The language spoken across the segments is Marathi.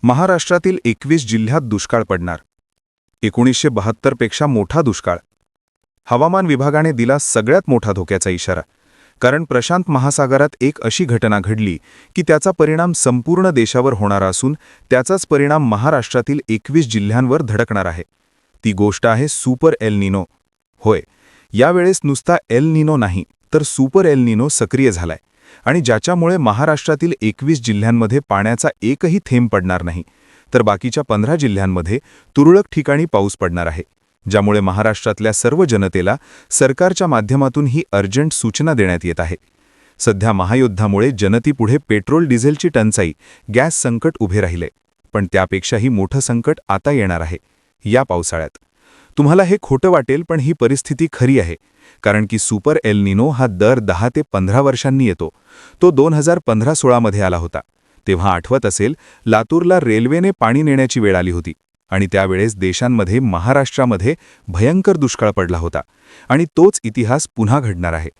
महाराष्ट्रातील 21 जिल्ह्यात दुष्काळ पडणार. 1972 पेक्षा मोठा दुष्काळ. हवामान विभागाने दिला सगळ्यात मोठा धोक्याचा इशारा. कारण प्रशांत महासागरात एक अशी घटना घडली की त्याचा परिणाम संपूर्ण देशावर होणार असून त्याचाच परिणाम महाराष्ट्रातील 21 जिल्ह्यांवर धडकणार आहे. ती गोष्ट आहे सुपर एल निनो. होय, यावेळेस नुसता एल निनो नाही तर सुपर एल निनो सक्रिय झालाय आणि ज्याच्यामुळे महाराष्ट्रातील 21 जिल्ह्यांमध्ये पाण्याचा एकही थेंब पडणार नाही, तर बाकीच्या 15 जिल्ह्यांमध्ये तुरळक ठिकाणी पाऊस पडणार आहे, ज्यामुळे महाराष्ट्रातल्या सर्व जनतेला सरकारच्या माध्यमातून ही अर्जंट सूचना देण्यात येत आहे. सध्या महायुद्धामुळे जनतेपुढे पेट्रोल डिझेलची टंचाई, गॅस संकट उभे राहिले, पण त्यापेक्षाही मोठं संकट आता येणार आहे या पावसाळ्यात. तुम्हाला हे खोटं वाटेल, पण ही परिस्थिती खरी आहे. कारण की सुपर एल निनो हा दर 10 ते 15 वर्षांनी येतो. तो 2015-16 मध्ये आला होता. तेव्हा आठवत असेल, लातूरला रेल्वेने पाणी नेण्याची वेळ आली होती आणि त्यावेळेस देशांमध्ये महाराष्ट्रामध्ये भयंकर दुष्काळ पडला होता आणि तोच इतिहास पुन्हा घडणार आहे.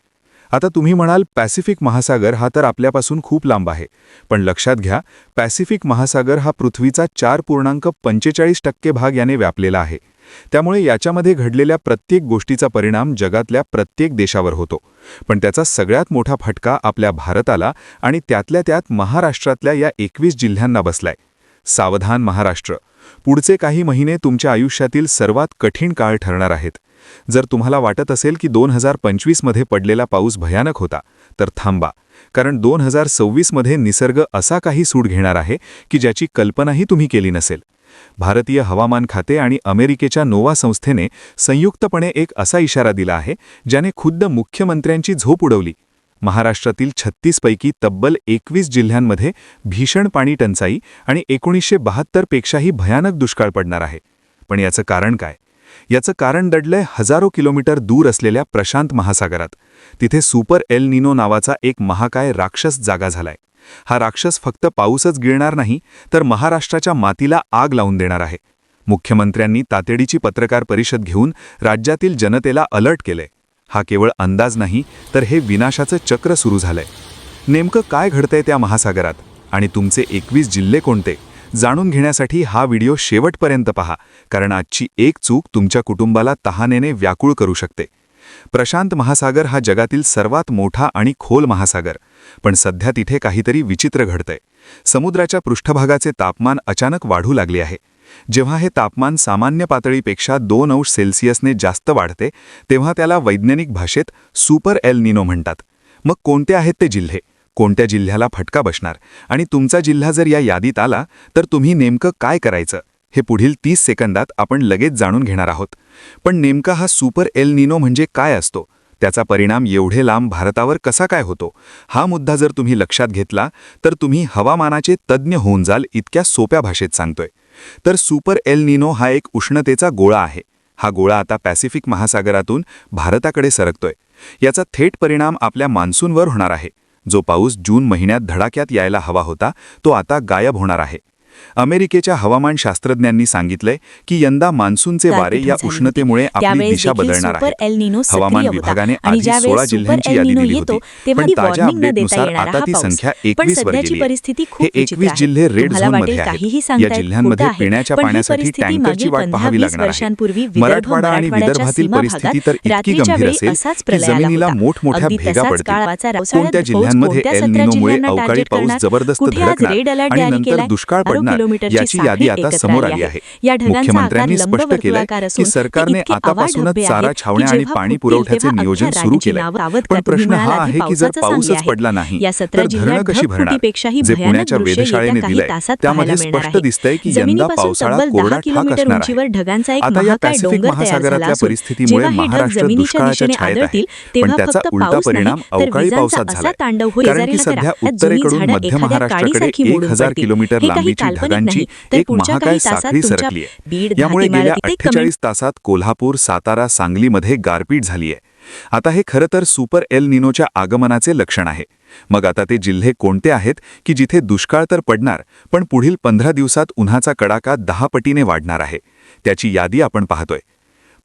आता तुम्ही म्हणाल, पॅसिफिक महासागर हा तर आपल्यापासून खूप लांब आहे, पण लक्षात घ्या, पॅसिफिक महासागर हा पृथ्वीचा 4.45% भाग याने व्यापलेला आहे. त्यामुळे याच्यामध्ये घडलेल्या प्रत्येक गोष्टीचा परिणाम जगातल्या प्रत्येक देशावर होतो. पण त्याचा सगळ्यात मोठा फटका आपल्या भारताला आणि त्यातल्या त्यात महाराष्ट्रातल्या या 21 जिल्ह्यांना बसलाय. सावधान महाराष्ट्र, पुढचे काही महिने तुमच्या आयुष्यातील सर्वात कठीण काळ ठरणार आहेत. जर तुम्हाला वाटत असेल की 2025 मध्ये पडलेला पाऊस भयानक होता, तर थांबा, कारण 2026 मध्ये निसर्ग असा काही सूड घेणार आहे की ज्याची कल्पनाही तुम्ही केली नसेल. भारतीय हवामान खाते आणि अमेरिकेच्या नोवा संस्थेने संयुक्तपणे एक असा इशारा दिला आहे ज्याने खुद्द मुख्यमंत्र्यांची झोप उडवली. महाराष्ट्रातील 36 पैकी तब्बल 21 जिल्ह्यांमध्ये भीषण पाणी टंचाई आणि 1972 पेक्षाही भयानक दुष्काळ पडणार आहे. पण याचं कारण काय? याचं कारण दडलंय हजारो किलोमीटर दूर असलेल्या प्रशांत महासागरात. तिथे सुपर एल निनो नावाचा एक महाकाय राक्षस जागा झालाय. हा राक्षस फक्त पाऊसच गिळणार नाही, तर महाराष्ट्राच्या मातीला आग लावून देणार आहे. मुख्यमंत्र्यांनी तातडीची पत्रकार परिषद घेऊन राज्यातील जनतेला अलर्ट केलंय. हा केवळ अंदाज नाही, तर हे विनाशाचं चक्र सुरू झालंय. नेमकं काय घडतंय त्या महासागरात आणि तुमचे 21 जिल्हे कोणते, जाणून घेण्यासाठी हा व्हिडिओ शेवटपर्यंत पहा, कारण आजची एक चूक तुमच्या कुटुंबाला तहानेने व्याकुळ करू शकते. प्रशांत महासागर हा जगातील सर्वात मोठा आणि खोल महासागर, पण सध्या तिथे काहीतरी विचित्र घडतंय. समुद्राच्या पृष्ठभागाचे तापमान अचानक वाढू लागले आहे. जेव्हा हे तापमान सामान्य पातळीपेक्षा 2 अंश सेल्सिअसने जास्त वाढते, तेव्हा त्याला वैज्ञानिक भाषेत सुपर एल निनो म्हणतात. मग कोणते आहेत ते जिल्हे? कोणत्या जिल्ह्याला फटका बसणार? आणि तुमचा जिल्हा जर या यादीत आला, तर तुम्ही नेमकं काय करायचं, हे पुढील 30 सेकंदात आपण लगेच जाणून घेणार आहोत. पण नेमका हा सुपर एल निनो म्हणजे काय असतो? त्याचा परिणाम एवढे लांब भारतावर कसा काय होतो? हा मुद्दा जर तुम्ही लक्षात घेतला, तर तुम्ही हवामानाचे तज्ज्ञ होऊन जाल, इतक्या सोप्या भाषेत सांगतोय. तर सुपर एल निनो हा एक उष्णतेचा गोळा आहे. हा गोळा आता पॅसिफिक महासागरातून भारताकडे सरकतोय. याचा थेट परिणाम आपल्या मान्सूनवर होणार आहे. जो पाऊस जून महिन्यात धडाक्यात यायला हवा होता, तो आता गायब होणार आहे. अमेरिकेच्या हवामान शास्त्रज्ञांनी सांगितलंय की यंदा मान्सूनचे वारे या उष्णतेमुळे आपली दिशा बदलणार आहे. हवामान विभागाने आधी 16 जिल्ह्यांची यादी दिली होती, पण ताज्या अपडेटनुसार आता ती संख्या 21 वर गेली आहे. हे 21 जिल्हे रेड झोनमध्ये आहेत. या जिल्ह्यांमध्ये पिण्याच्या पाण्यासाठी टँकरची वाट पाहावी लागणार आहे. मराठवाडा आणि विदर्भातील परिस्थिती तर इतकी गंभीर असेल की जमिनीला मोठमोठ्या भेगा पडतील. कोणत्या जिल्ह्यांमध्ये एल निनोमुळे अवकाळी पाऊस जबरदस्त धडकणार आणि नंतर दुष्काळ पडणार याची यादी आता समोर आली आहे. मुख्यमंत्र्यांनी स्पष्ट केलंय की सरकारने आतापासूनच चारा छावण्या आणि पाणी पुरवठ्याचे नियोजन सुरू केलंय. पण प्रश्न हा आहे की जर पाऊसच पडला नाही, तर धरणं कशी भरणार? जे पुण्याच्या वेधशाळेने दिलंय त्यामध्ये स्पष्ट दिसतंय की यंदा पावसाळा कोरडा ठाक असणार आहे. आता या पॅसिफिक महासागरातल्या परिस्थितीमुळे महाराष्ट्र दुष्काळाच्या छायेत आहे, पण त्याचा उलटा परिणाम अवकाळी पावसात झालाय. कारण की सध्या उत्तरेकडून मध्य महाराष्ट्राकडे 1000 किलोमीटर लांबीची ढगांची एक महाकाय साखळी सरकली आहे. यामुळे गेल्या 48 तासात कोल्हापूर, सातारा, सांगलीमध्ये गारपीट झाली आहे. आता हे खरं तर सुपर एल निनोच्या आगमनाचे लक्षण आहे. मग आता ते जिल्हे कोणते आहेत की जिथे दुष्काळ तर पडणार, पण पुढील 15 दिवसात उन्हाचा कडाका 10 पटीने वाढणार आहे? त्याची यादी आपण पाहतोय.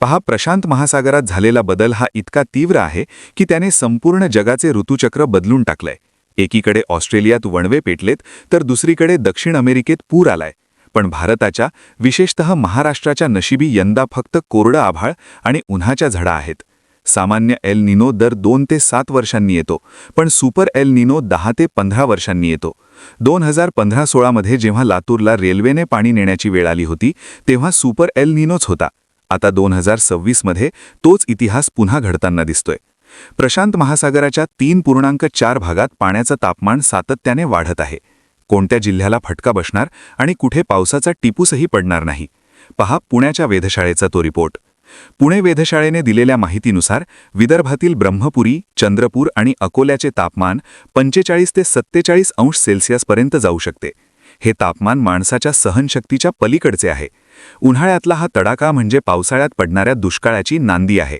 पहा, प्रशांत महासागरात झालेला बदल हा इतका तीव्र आहे की त्याने संपूर्ण जगाचे ऋतुचक्र बदलून टाकलंय. एकीकडे ऑस्ट्रेलियात वणवे पेटलेत, तर दुसरीकडे दक्षिण अमेरिकेत पूर आलाय. पण भारताच्या, विशेषतः महाराष्ट्राच्या नशिबी यंदा फक्त कोरडं आभाळ आणि उन्हाच्या झडा आहेत. सामान्य एल निनो दर 2 ते 7 वर्षांनी येतो, पण सुपर एल निनो 10 ते 15 वर्षांनी येतो. 2015-16 मध्ये जेव्हा लातूरला रेल्वेने पाणी नेण्याची वेळ आली होती, तेव्हा सुपर एल निनोच होता. आता 2026 मध्ये तोच इतिहास पुन्हा घडताना दिसतोय. प्रशांत महासागराच्या 3.4 भागात पाण्याचं तापमान सातत्याने वाढत आहे. कोणत्या जिल्ह्याला फटका बसणार आणि कुठे पावसाचा टिपूसही पडणार नाही, पहा पुण्याच्या वेधशाळेचा तो रिपोर्ट. पुणे वेधशाळेने दिलेल्या माहितीनुसार विदर्भातील ब्रह्मपुरी, चंद्रपूर आणि अकोल्याचे तापमान 45 ते 47 अंश सेल्सिअसपर्यंत जाऊ शकते. हे तापमान माणसाच्या सहनशक्तीच्या पलीकडचे आहे. उन्हाळ्यातला हा तडाखा म्हणजे पावसाळ्यात पडणाऱ्या दुष्काळाची नांदी आहे.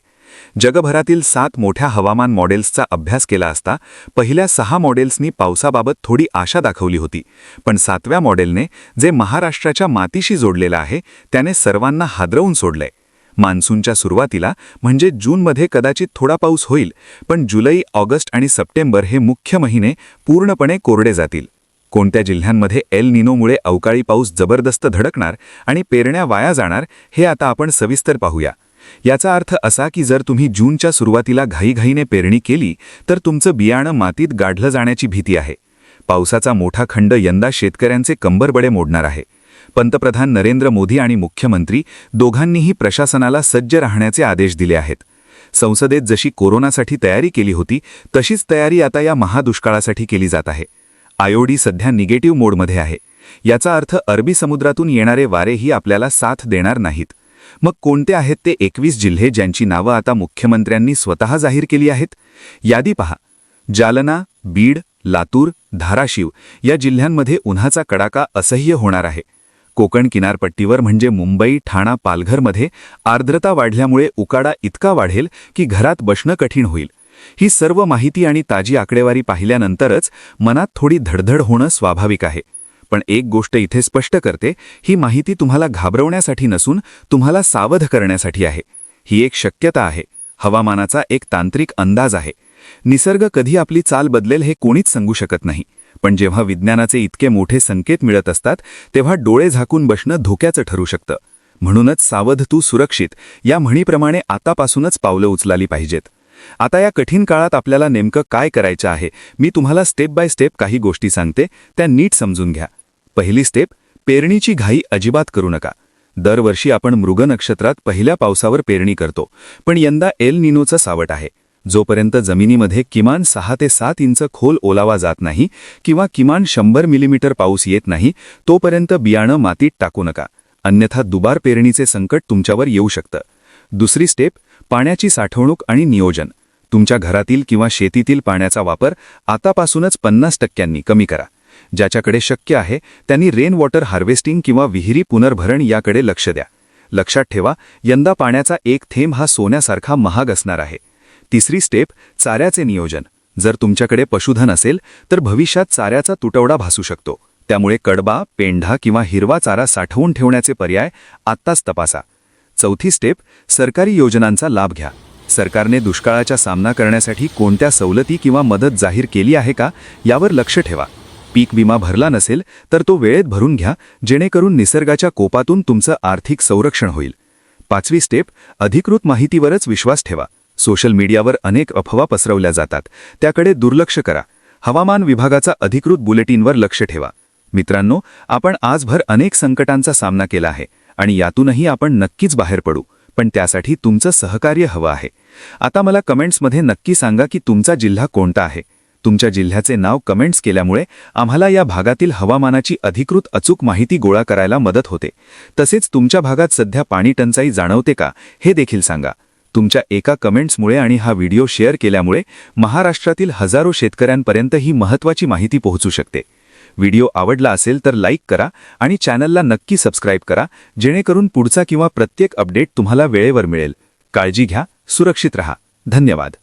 जगभरातील 7 मोठ्या हवामान मॉडेल्सचा अभ्यास केला असता पहिल्या 6 मॉडेल्सनी पावसाबाबत थोडी आशा दाखवली होती, पण 7व्या मॉडेलने, जे महाराष्ट्राच्या मातीशी जोडलेलं आहे, त्याने सर्वांना हादरवून सोडलंय. मान्सूनच्या सुरुवातीला म्हणजे जूनमध्ये कदाचित थोडा पाऊस होईल, पण जुलै, ऑगस्ट आणि सप्टेंबर हे मुख्य महिने पूर्णपणे कोरडे जातील. कोणत्या जिल्ह्यांमध्ये एल निनोमुळे अवकाळी पाऊस जबरदस्त धडकणार आणि पेरण्या वाया जाणार हे आता आपण सविस्तर पाहूया. याचा अर्थ असा की जर तुम्ही जूनच्या सुरुवातीला घाईघाईने पेरणी केली तर तुमचं बियाणं मातीत गाडलं जाण्याची भीती आहे. पावसाचा मोठा खंड यंदा शेतकऱ्यांचे कंबरबडे मोडणार आहे. पंतप्रधान नरेंद्र मोदी आणि मुख्यमंत्री दोघांनीही प्रशासनाला सज्ज राहण्याचे आदेश दिले आहेत. संसदेत जशी कोरोनासाठी तयारी केली होती तशीच तयारी आता या महादुष्काळासाठी केली जात आहे. आयोडी सध्या निगेटिव्ह मोडमध्ये आहे. याचा अर्थ अरबी समुद्रातून येणारे वारेही आपल्याला साथ देणार नाहीत. मग कोणते आहेत ते 21 जिल्हे ज्यांची नावं आता मुख्यमंत्र्यांनी स्वतः जाहीर केली आहेत? यादी पहा. जालना, बीड, लातूर, धाराशिव या जिल्ह्यांमध्ये उन्हाचा कडाका असह्य होणार आहे. कोकण किनारपट्टीवर म्हणजे मुंबई, ठाणा, पालघरमध्ये आर्द्रता वाढल्यामुळे उकाडा इतका वाढेल की घरात बसणं कठीण होईल. ही सर्व माहिती आणि ताजी आकडेवारी पाहिल्यानंतरच मनात थोडी धडधड होणं स्वाभाविक आहे. पण एक गोष्ट इथे स्पष्ट करते, ही माहिती तुम्हाला घाबरवण्यासाठी नसून तुम्हाला सावध करण्यासाठी आहे. ही एक शक्यता आहे, हवामानाचा एक तांत्रिक अंदाज आहे. निसर्ग कधी आपली चाल बदलेल हे कोणीच सांगू शकत नाही, पण जेव्हा विज्ञानाचे इतके मोठे संकेत मिळत असतात तेव्हा डोळे झाकून बसणं धोक्याचं ठरू शकतं. म्हणूनच सावध तू सुरक्षित या म्हणीप्रमाणे आतापासूनच पावलं उचलाली पाहिजेत. आता या कठीण काळात आपल्याला नेमकं काय करायचं आहे, मी तुम्हाला स्टेप बाय स्टेप काही गोष्टी सांगते, त्या नीट समजून घ्या. पहिली स्टेप, पेरणीची घाई अजिबात करू नका. दरवर्षी आपण मृग नक्षत्रात पहिल्या पावसावर पेरणी करतो, पण यंदा एल निनोचं सावट आहे. जोपर्यंत जमिनीमध्ये किमान 6 ते 7 इंच खोल ओलावा जात नाही किंवा किमान 100 मिलीमीटर पाऊस येत नाही, तोपर्यंत बियाणं मातीत टाकू नका, अन्यथा दुबार पेरणीचे संकट तुमच्यावर येऊ शकतं. दुसरी स्टेप, पाण्याची साठवणूक आणि नियोजन. तुमच्या घरातील किंवा शेतीतील पाण्याचा वापर आतापासूनच 50% कमी करा. ज्याच्याकडे शक्य आहे त्यांनी रेन वॉटर हार्वेस्टिंग किंवा विहिरी पुनर्भरण याकडे लक्ष द्या. लक्षात ठेवा, यंदा पाण्याचा एक थेंब हा सोन्यासारखा महाग असणार आहे. तिसरी स्टेप, चाऱ्याचे नियोजन. जर तुमच्याकडे पशुधन असेल तर भविष्यात चाऱ्याचा तुटवडा भासू शकतो. त्यामुळे कडबा, पेंढा किंवा हिरवा चारा साठवून ठेवण्याचे पर्याय आत्ताच तपासा. चौथी स्टेप, सरकारी योजनांचा लाभ घ्या. सरकारने दुष्काळाचा सामना करण्यासाठी कोणत्या सवलती किंवा मदत जाहीर केली आहे का यावर लक्ष ठेवा. पीक विमा भरला नसेल तर तो वेळेत भरून घ्या, जेणेकरून निसर्गाच्या कोपातून तुमचं आर्थिक संरक्षण होईल. पाचवी स्टेप, अधिकृत माहितीवरच विश्वास ठेवा. सोशल मीडियावर अनेक अफवा पसरवल्या जातात, त्याकडे दुर्लक्ष करा. हवामान विभागाचा अधिकृत बुलेटिनवर लक्ष ठेवा. मित्रांनो, आपण आजभर अनेक संकटांचा सामना केला आहे आणि यातूनही आपण नक्कीच बाहेर पडू, पण त्यासाठी तुमचं सहकार्य हवं आहे. आता मला कमेंट्समध्ये नक्की सांगा की तुमचा जिल्हा कोणता आहे. तुमच्या जिल्ह्याचे नाव कमेंट्स केल्यामुळे आम्हाला या भागातील हवामानाची अधिकृत अचूक माहिती गोळा करायला मदत होते. तसेच तुमच्या भागात सध्या पाणी टंचाई जाणवते का हे देखील सांगा. तुमच्या एका कमेंट्समुळे आणि हा व्हिडिओ शेअर केल्यामुळे महाराष्ट्रातील हजारो शेतकऱ्यांपर्यंत ही महत्त्वाची माहिती पोहोचू शकते. व्हिडिओ आवडला असेल तर लाईक करा आणि चॅनलला नक्की सबस्क्राईब करा, जेणेकरून पुढचा किंवा प्रत्येक अपडेट तुम्हाला वेळेवर मिळेल. काळजी घ्या, सुरक्षित रहा. धन्यवाद.